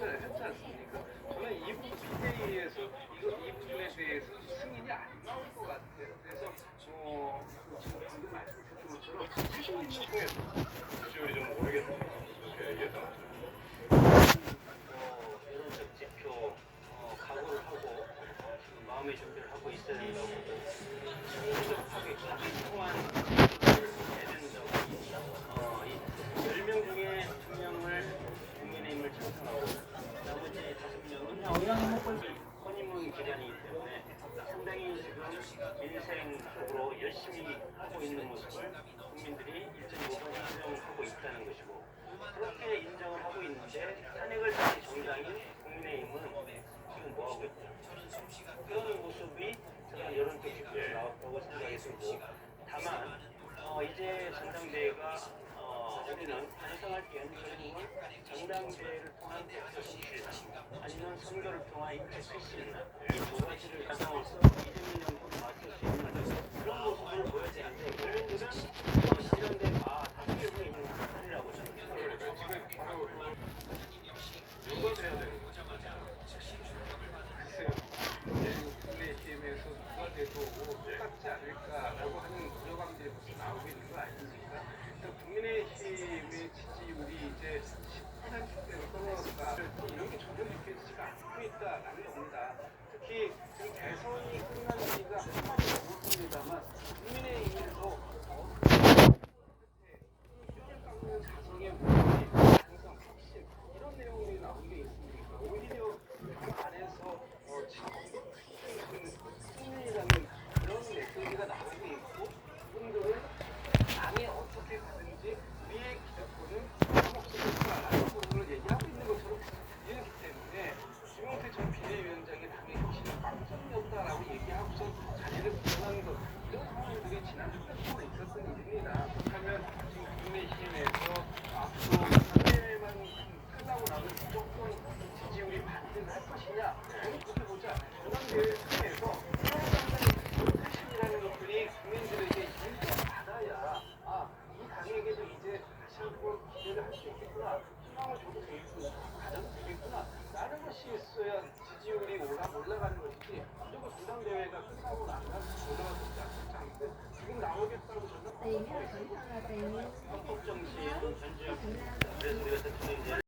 했지 않습니까? 저는 이 부분에서 이 부분에 대해서 승인이 안 나올 것 같아요. 그래서 지금 방금 말씀하신 것처럼 수준이 통해서 수준이 좀 모르겠네요. 이렇게 예상합니다. 여론적 지표 각오를 하고 지금 마음의 준비를 하고 있어야 된다고 보고 정치적 합의 통한 조사를 해야 된다고 봅니다. 이 10명 중에 2명을 국민의힘을 찬성하고 나머지 5명은 선임문 기간이기 때문에 상당히 지금 민생적으로 열심히 하고 있는 모습을 국민들이 일정히 인정하고 있다는 것이고 그렇게 인정을 하고 있는데 탄핵을 다시 정당인 국민의힘은 지금 뭐하고 있죠? 그런 모습이 저는 여론적 지표에 나왔다고 생각이 들고 다만 이제 전당대회가 우리는 반성할 게 결국은 전당대회를 통한 대표 정치이나 아니면 선거를 통한 인적 쇄신이나 이 두 가지를 가상으로서 이재명 정부가 맞설 수 있는 그런 모습을 보여야 되는데 국민들은 전당대회 다수결로 있는 사람이라고 저는 생각합니다. 지금 바로 누가 돼야 되는 거죠? 글쎄요. 국민의힘에서 누가 돼도 똑같지 않을까라고 하는 우려감들이 벌써 나오고 있는 거 아닙니까? 국민의힘의 지지율이 이제 10%대로 떨어졌다. 이런 게 전혀 느껴지지가 않고 있다라는 겁니다. 특히 지금 대선이 끝난 지가 한 달이 넘었습니다만 국민의힘에서 깎는 자성의 문제, 가능성, 핵심 이런 내용들이 나온 게 있습니까? 오히려 그 안에서 승리라는 그런 메시지가 나오고 있고 그분들은 당이 어떻게 가든지 우리의 기득권은 없어졌다라는 부분을 얘기하고 있는 것처럼 들리기 때문에 김용태 전 비대위원장이 당의 혁신은 방점이 없다라고 얘기하고서 자리를 비난하는 것 이런 상황들이 지난주 끝에 있었던 일입니다. 그렇다면 지금 국민의힘에서 앞으로 당대회만 끝나고 나면 무조건 지지율이 반등할 것이냐 저는 그렇게 보지 않아요. 전당대회 통해서 혁신이라는 것들이 국민들에게 인정받아야 이 당에게도 이제 다시 한번 기대를 할 수 있겠구나 희망을 줘도 되겠구나 가져도 되겠구나 라는 것이 있어야 지지율이 올라가는 것이지 무조건 전당대회가 끝나고 나면 올라가지 않는데 지금 나오겠다고 저는 tại vì nếu là thử thăm là tại vì 헌법 정치에는 현재 그래서 우리가 대통령